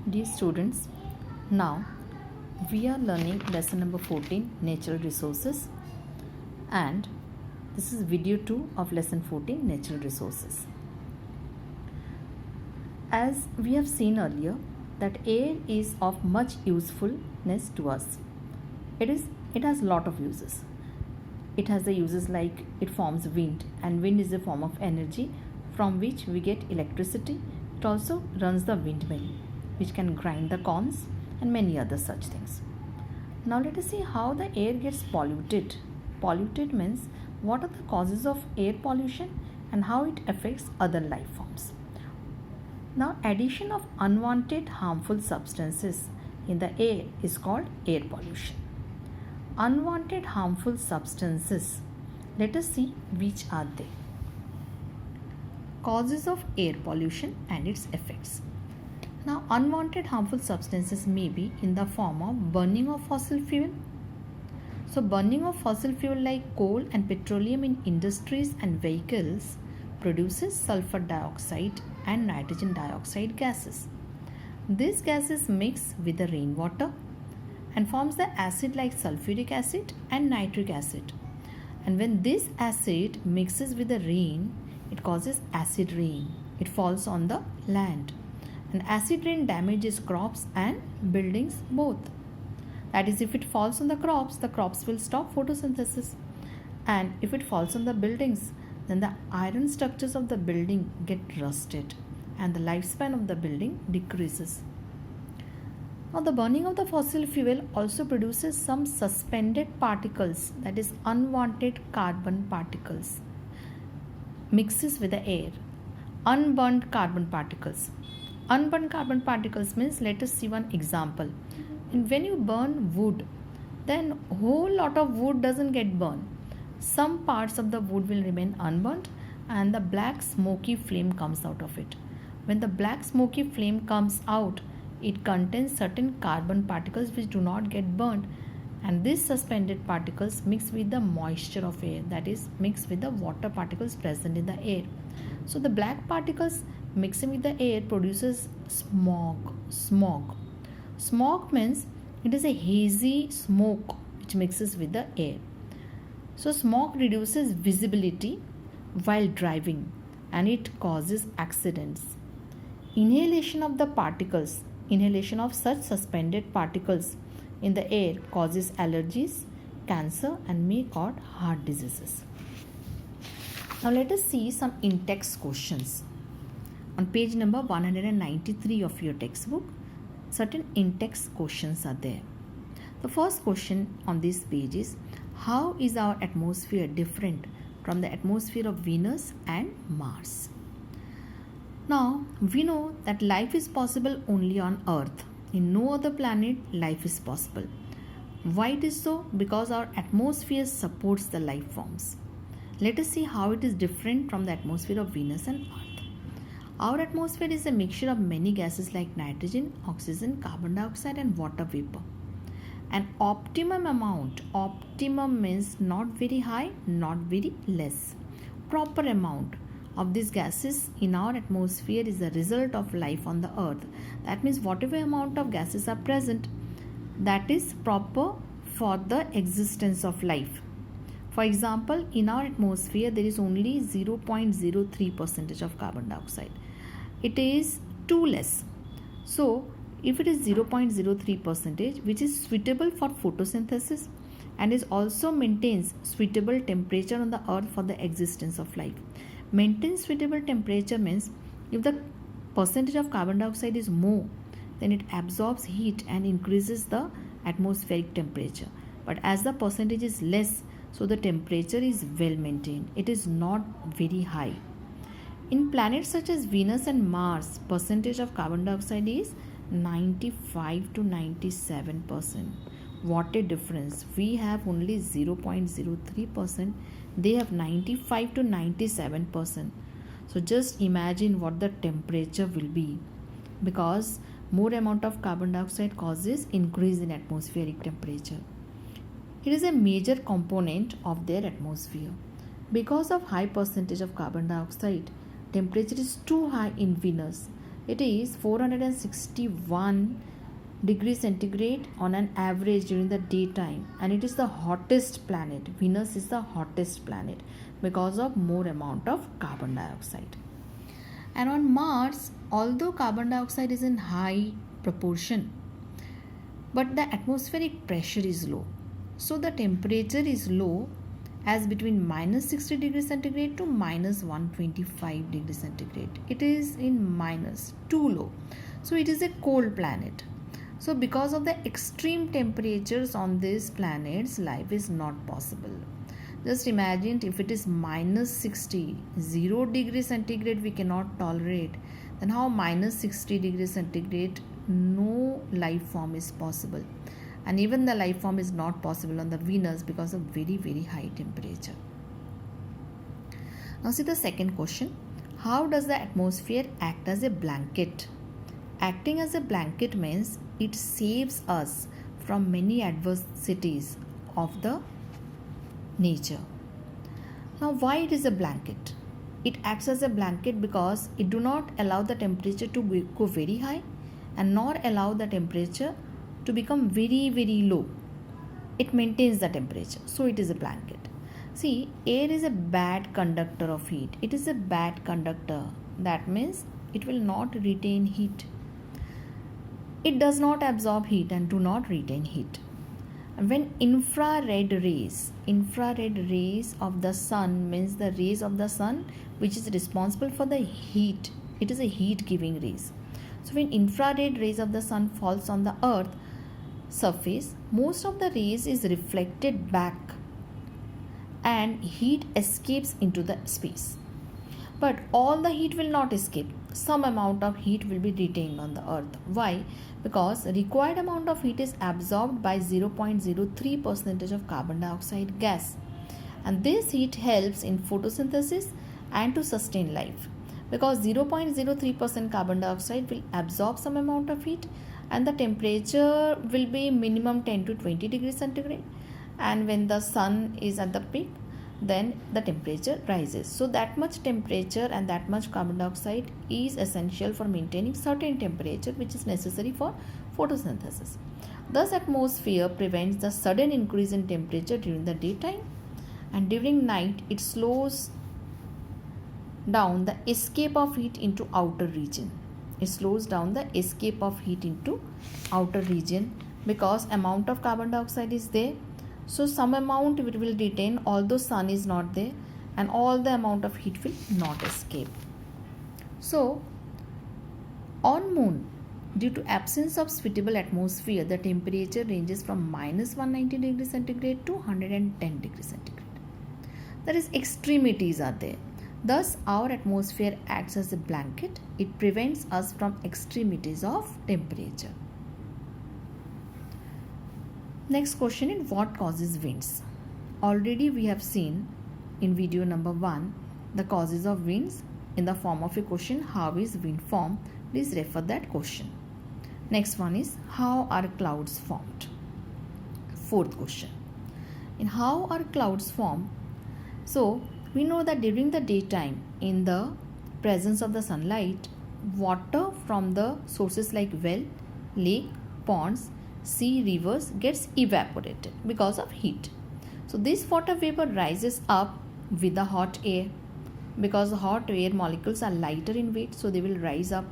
Dear students, now we are learning lesson number 14, Natural Resources, and this is video 2 of lesson 14, Natural Resources. As we have seen earlier, that air is of much usefulness to us. It has lot of uses. It has the uses like it forms wind, and wind is a form of energy from which we get electricity. It also runs the windmill, which can grind the corns and many other such things. Now let us see how the air gets polluted. Polluted means what are the causes of air pollution and how it affects other life forms. Now addition of unwanted harmful substances in the air is called air pollution. Unwanted harmful substances, let us see which are they. Causes of air pollution and its effects. Now, unwanted harmful substances may be in the form of burning of fossil fuel. So, burning of fossil fuel like coal and petroleum in industries and vehicles produces sulfur dioxide and nitrogen dioxide gases. These gases mix with the rainwater and forms the acid like sulfuric acid and nitric acid. And when this acid mixes with the rain, it causes acid rain. It falls on the land. And acid rain damages crops and buildings both. That is, if it falls on the crops will stop photosynthesis. And if it falls on the buildings, then the iron structures of the building get rusted and the lifespan of the building decreases. Now, the burning of the fossil fuel also produces some suspended particles, that is, unwanted carbon particles, mixes with the air. Unburnt carbon particles. Unburnt carbon particles means, let us see one example. And when you burn wood, then whole lot of wood doesn't get burned. Some parts of the wood will remain unburnt and the black smoky flame comes out of it. When the black smoky flame comes out, it contains certain carbon particles which do not get burned, and these suspended particles mix with the moisture of air, that is, mix with the water particles present in the air. So the black particles mixing with the air produces smog. Smog means it is a hazy smoke which mixes with the air. So smog reduces visibility while driving and it causes accidents. Inhalation of such suspended particles in the air causes allergies, cancer, and may cause heart diseases. Now let us see some in-text questions. On page number 193 of your textbook, certain in-text questions are there. The first question on this page is, how is our atmosphere different from the atmosphere of Venus and Mars? Now, we know that life is possible only on Earth. In no other planet, life is possible. Why it is so? Because our atmosphere supports the life forms. Let us see how it is different from the atmosphere of Venus and Earth. Our atmosphere is a mixture of many gases like nitrogen, oxygen, carbon dioxide, and water vapor. An optimum means not very high, not very less. Proper amount of these gases in our atmosphere is a result of life on the earth. That means whatever amount of gases are present, that is proper for the existence of life. For example, in our atmosphere there is only 0.03% of carbon dioxide. It is too less. So if it is 0.03%, which is suitable for photosynthesis and is also maintains suitable temperature on the earth for the existence of life. Maintain suitable temperature means if the percentage of carbon dioxide is more, then it absorbs heat and increases the atmospheric temperature. But as the percentage is less, so the temperature is well maintained. It is not very high. In planets such as Venus and Mars, percentage of carbon dioxide is 95 to 97%. What a difference. We have only 0.03%. They have 95 to 97%. So just imagine what the temperature will be, because more amount of carbon dioxide causes increase in atmospheric temperature. It is a major component of their atmosphere. Because of high percentage of carbon dioxide, temperature is too high in Venus It is 461 degrees centigrade on an average during the daytime, and it is the hottest planet. Venus is the hottest planet because of more amount of carbon dioxide. And on Mars, although carbon dioxide is in high proportion, but the atmospheric pressure is low. So the temperature is low, as between minus 60 degrees centigrade to minus 125 degrees centigrade. It is in minus, too low. So it is a cold planet. So because of the extreme temperatures on these planets, life is not possible. Just imagine if it is minus 60, 0 degrees centigrade we cannot tolerate. Then how minus 60 degrees centigrade, no life form is possible. And even the life form is not possible on the Venus because of very, very high temperature. Now see the second question. How does the atmosphere act as a blanket? Acting as a blanket means it saves us from many adversities of the nature. Now why it is a blanket? It acts as a blanket because it do not allow the temperature to go very high and nor allow the temperature to become very, very low. It maintains the temperature, so it is a blanket. See, air is a bad conductor of heat. It is a bad conductor. That means it will not retain heat. It does not absorb heat and do not retain heat. When infrared rays of the sun, means the rays of the sun which is responsible for the heat, it is a heat giving rays. So when infrared rays of the sun falls on the earth surface, most of the rays is reflected back and heat escapes into the space. But all the heat will not escape. Some amount of heat will be retained on the earth. Why? Because required amount of heat is absorbed by 0.03% of carbon dioxide gas. And this heat helps in photosynthesis and to sustain life. Because 0.03% carbon dioxide will absorb some amount of heat and the temperature will be minimum 10 to 20 degrees centigrade. And when the sun is at the peak, then the temperature rises. So that much temperature and that much carbon dioxide is essential for maintaining certain temperature which is necessary for photosynthesis. Thus atmosphere prevents the sudden increase in temperature during the daytime, and during night it slows down the escape of heat into outer region. It slows down the escape of heat into outer region because amount of carbon dioxide is there. So some amount it will retain although sun is not there, and all the amount of heat will not escape. So on moon, due to absence of suitable atmosphere, the temperature ranges from minus 190 degrees centigrade to 110 degrees centigrade. That is, extremities are there. Thus our atmosphere acts as a blanket. It prevents us from extremities of temperature. Next question is, what causes winds? Already we have seen in video number 1 the causes of winds in the form of a question, how is wind formed? Please refer that question. Next one is, how are clouds formed? Fourth question, in how are clouds formed? So we know that during the daytime, in the presence of the sunlight, water from the sources like well, lake, ponds, sea, rivers gets evaporated because of heat. So this water vapor rises up with the hot air, because hot air molecules are lighter in weight, so they will rise up.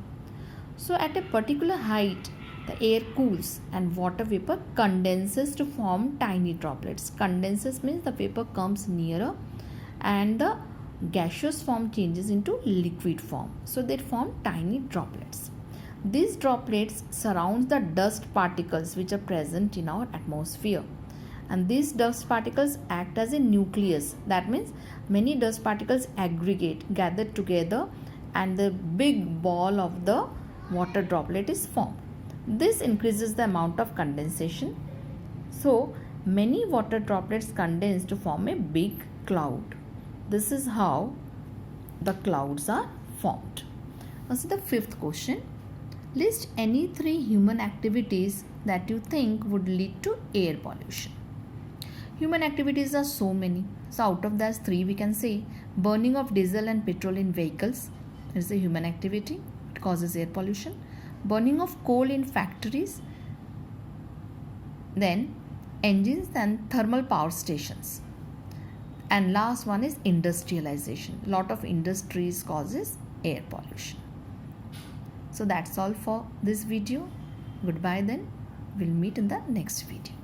So at a particular height, the air cools and water vapor condenses to form tiny droplets. Condenses means the vapor comes nearer and the gaseous form changes into liquid form. So they form tiny droplets. These droplets surround the dust particles which are present in our atmosphere. And these dust particles act as a nucleus. That means many dust particles aggregate, gather together, and the big ball of the water droplet is formed. This increases the amount of condensation. So many water droplets condense to form a big cloud. This is how the clouds are formed. Now see the fifth question. List any 3 human activities that you think would lead to air pollution. Human activities are so many. So out of those 3 we can say burning of diesel and petrol in vehicles is a human activity. it causes air pollution. Burning of coal in factories, then engines and thermal power stations. And last one is industrialization. Lot of industries causes air pollution. So that's all for this video. Goodbye then. We'll meet in the next video.